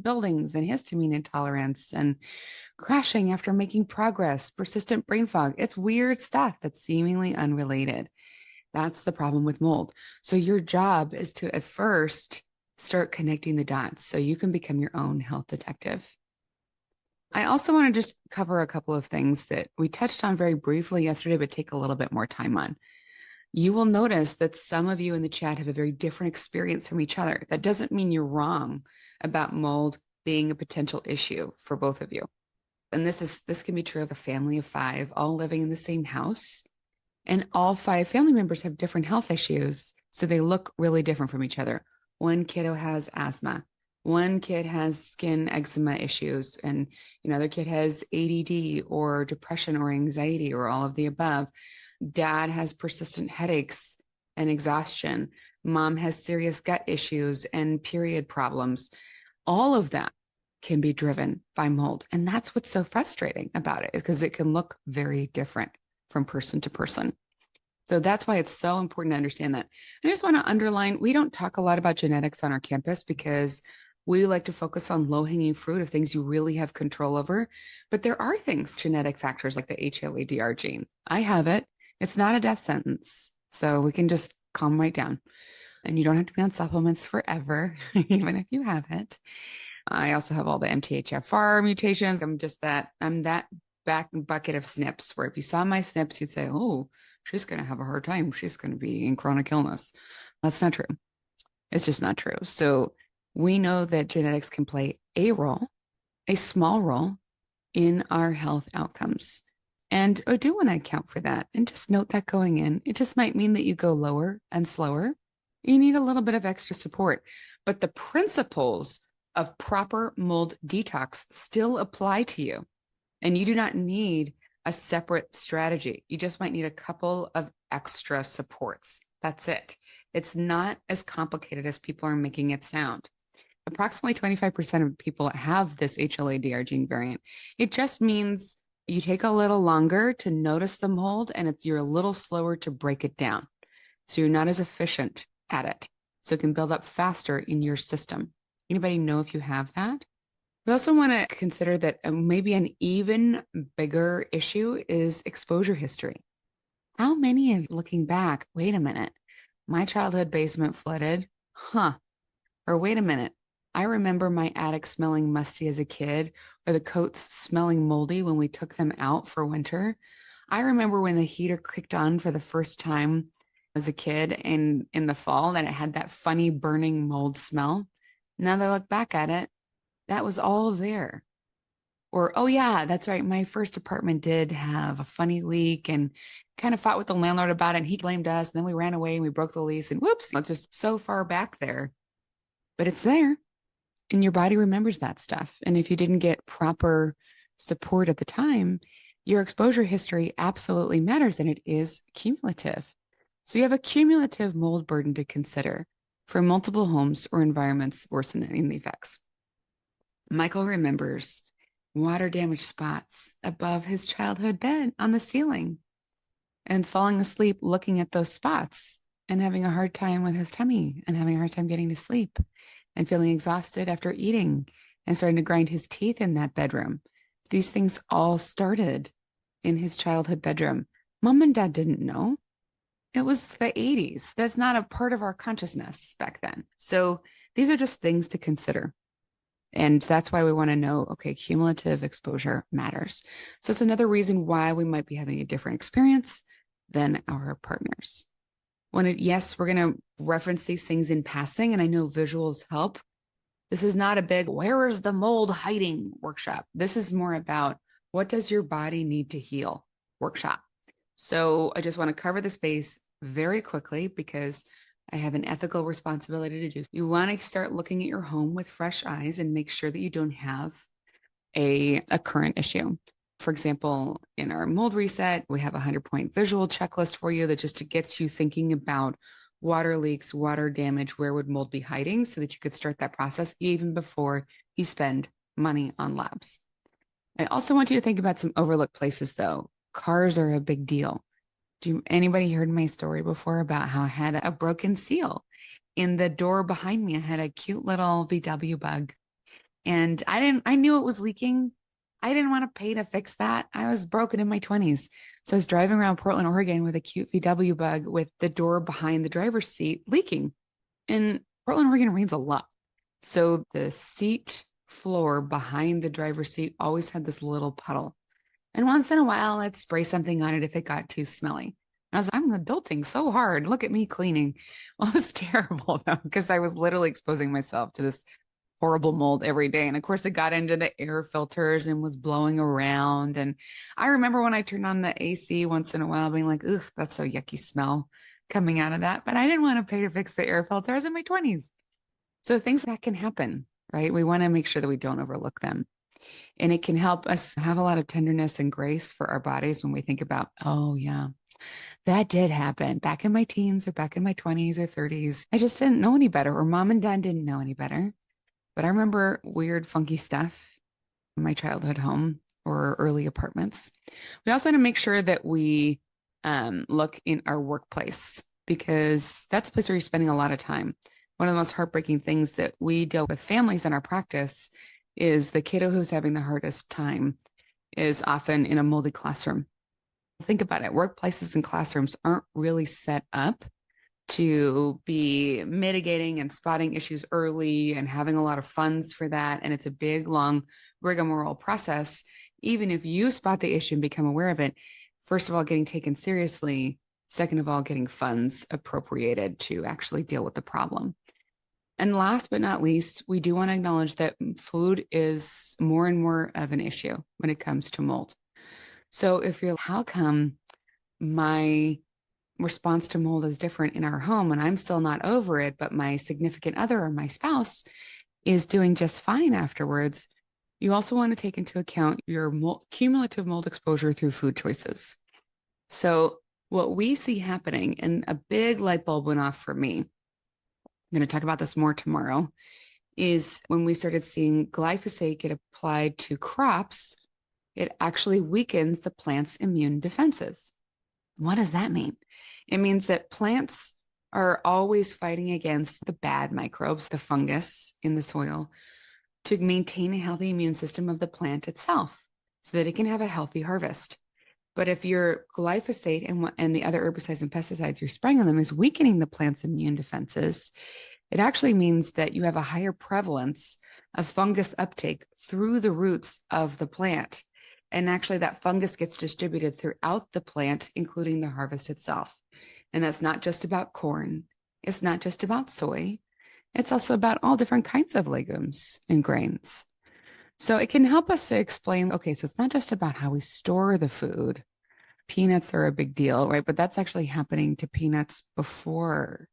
buildings and histamine intolerance and crashing after making progress, persistent brain fog. It's weird stuff that's seemingly unrelated. That's the problem with mold. So your job is to at first start connecting the dots so you can become your own health detective. I also want to just cover a couple of things that we touched on very briefly yesterday, but take a little bit more time on. You will notice that some of you in the chat have a very different experience from each other. That doesn't mean you're wrong about mold being a potential issue for both of you. And this can be true of a family of 5 all living in the same house. And all 5 family members have different health issues. So they look really different from each other. One kiddo has asthma. One kid has skin eczema issues, and another kid has ADD or depression or anxiety or all of the above. Dad has persistent headaches and exhaustion. Mom has serious gut issues and period problems. All of that can be driven by mold. And that's what's so frustrating about it, because it can look very different from person to person. So that's why it's so important to understand that. I just want to underline, we don't talk a lot about genetics on our campus because we like to focus on low-hanging fruit of things you really have control over. But there are things, genetic factors like the HLA-DR gene. I have it. It's not a death sentence. So we can just calm right down. And you don't have to be on supplements forever, even if you have it. I also have all the MTHFR mutations. I'm that back bucket of SNPs, where if you saw my SNPs, you'd say, oh, she's going to have a hard time. She's going to be in chronic illness. That's not true. It's just not true. So we know that genetics can play a role, a small role in our health outcomes. And I do want to account for that. And just note that going in, it just might mean that you go lower and slower. You need a little bit of extra support. But the principles of proper mold detox still apply to you. And you do not need a separate strategy. You just might need a couple of extra supports. That's it. It's not as complicated as people are making it sound. Approximately 25% of people have this HLA-DR gene variant. It just means you take a little longer to notice the mold, and you're a little slower to break it down. So you're not as efficient at it. So it can build up faster in your system. Anybody know if you have that? We also want to consider that maybe an even bigger issue is exposure history. How many of you looking back, wait a minute, my childhood basement flooded? Huh. Or wait a minute, I remember my attic smelling musty as a kid, or the coats smelling moldy when we took them out for winter. I remember when the heater clicked on for the first time as a kid in the fall, and it had that funny burning mold smell. Now that I look back at it, that was all there. Or, oh yeah, that's right, my first apartment did have a funny leak, and kind of fought with the landlord about it, and he blamed us, and then we ran away and we broke the lease, and whoops, it's just so far back there. But it's there, and your body remembers that stuff. And if you didn't get proper support at the time, your exposure history absolutely matters, and it is cumulative. So you have a cumulative mold burden to consider for multiple homes or environments worsening the effects. Michael remembers water damaged spots above his childhood bed on the ceiling, and falling asleep looking at those spots and having a hard time with his tummy and having a hard time getting to sleep and feeling exhausted after eating and starting to grind his teeth in that bedroom. These things all started in his childhood bedroom. Mom and dad didn't know. It was the 80s. That's not a part of our consciousness back then. So these are just things to consider. And that's why we want to know, okay, cumulative exposure matters. So it's another reason why we might be having a different experience than our partners. Yes, we're going to reference these things in passing, and I know visuals help. This is not a big, where is the mold hiding workshop. This is more about, what does your body need to heal workshop. So I just want to cover the space very quickly because I have an ethical responsibility to do. You want to start looking at your home with fresh eyes and make sure that you don't have a current issue. For example, in our mold reset, we have a 100-point visual checklist for you that just gets you thinking about water leaks, water damage, where would mold be hiding, so that you could start that process even before you spend money on labs. I also want you to think about some overlooked places, though. Cars are a big deal. Anybody heard my story before about how I had a broken seal in the door behind me? I had a cute little VW bug. And I knew it was leaking. I didn't want to pay to fix that. I was broken in my 20s. So I was driving around Portland, Oregon with a cute VW bug with the door behind the driver's seat leaking. In Portland, Oregon rains a lot. So the seat floor behind the driver's seat always had this little puddle. And once in a while, I'd spray something on it if it got too smelly. I'm adulting so hard. Look at me cleaning. Well, it was terrible though, because I was literally exposing myself to this horrible mold every day. And of course, it got into the air filters and was blowing around. And I remember when I turned on the AC once in a while, being like, ugh, that's so yucky smell coming out of that. But I didn't want to pay to fix the air filter. I was in my 20s. So things that can happen, right? We want to make sure that we don't overlook them. And it can help us have a lot of tenderness and grace for our bodies when we think about, oh, yeah, that did happen back in my teens or back in my 20s or 30s. I just didn't know any better, or mom and dad didn't know any better. But I remember weird, funky stuff in my childhood home or early apartments. We also had to make sure that we look in our workplace because that's a place where you're spending a lot of time. One of the most heartbreaking things that we deal with families in our practice is the kiddo who's having the hardest time is often in a moldy classroom. Think about it. Workplaces and classrooms aren't really set up to be mitigating and spotting issues early and having a lot of funds for that. And it's a big, long rigmarole process. Even if you spot the issue and become aware of it, first of all, getting taken seriously. Second of all, getting funds appropriated to actually deal with the problem. And last but not least, we do want to acknowledge that food is more and more of an issue when it comes to mold. So if you're, how come my response to mold is different in our home and I'm still not over it, but my significant other or my spouse is doing just fine afterwards? You also want to take into account your cumulative mold exposure through food choices. So what we see happening, and a big light bulb went off for me, I'm going to talk about this more tomorrow, is when we started seeing glyphosate get applied to crops, it actually weakens the plant's immune defenses. What does that mean? It means that plants are always fighting against the bad microbes, the fungus in the soil, to maintain a healthy immune system of the plant itself so that it can have a healthy harvest. But if your glyphosate and the other herbicides and pesticides you're spraying on them is weakening the plant's immune defenses, it actually means that you have a higher prevalence of fungus uptake through the roots of the plant. And actually, that fungus gets distributed throughout the plant, including the harvest itself. And that's not just about corn. It's not just about soy. It's also about all different kinds of legumes and grains. So it can help us to explain, okay, so it's not just about how we store the food. Peanuts are a big deal, right? But that's actually happening to peanuts before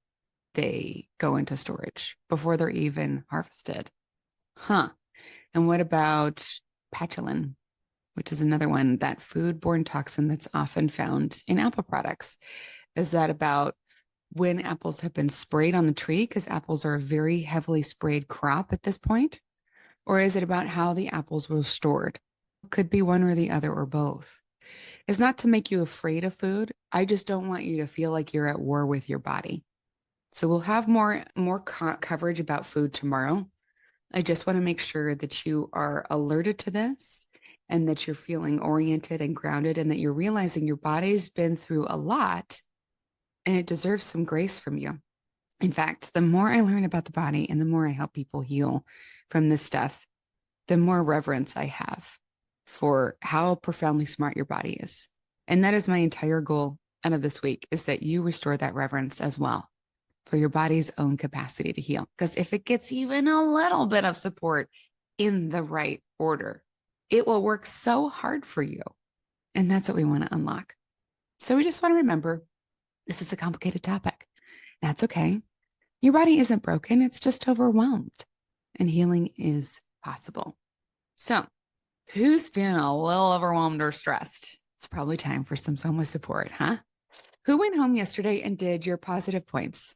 they go into storage, before they're even harvested. Huh. And what about patulin, which is another one, that foodborne toxin that's often found in apple products? Is that about when apples have been sprayed on the tree? Because apples are a very heavily sprayed crop at this point. Or is it about how the apples were stored? It could be one or the other or both. It's not to make you afraid of food. I just don't want you to feel like you're at war with your body. So we'll have more coverage about food tomorrow. I just want to make sure that you are alerted to this and that you're feeling oriented and grounded and that you're realizing your body's been through a lot and it deserves some grace from you. In fact, the more I learn about the body and the more I help people heal from this stuff, the more reverence I have for how profoundly smart your body is. And that is my entire goal out of this week, is that you restore that reverence as well for your body's own capacity to heal. Because if it gets even a little bit of support in the right order, it will work so hard for you. And that's what we want to unlock. So we just want to remember, this is a complicated topic. That's okay. Your body isn't broken. It's just overwhelmed. And healing is possible. So who's feeling a little overwhelmed or stressed? It's probably time for some Soma support, huh? Who went home yesterday and did your positive points?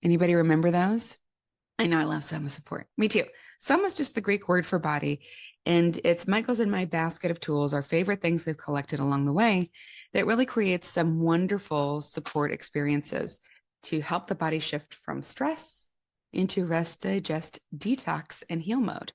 Anybody remember those? I know I love Soma support. Me too. Soma is just the Greek word for body. And it's Michael's and my basket of tools, our favorite things we've collected along the way, that really creates some wonderful support experiences to help the body shift from stress into rest, digest, detox, and heal mode.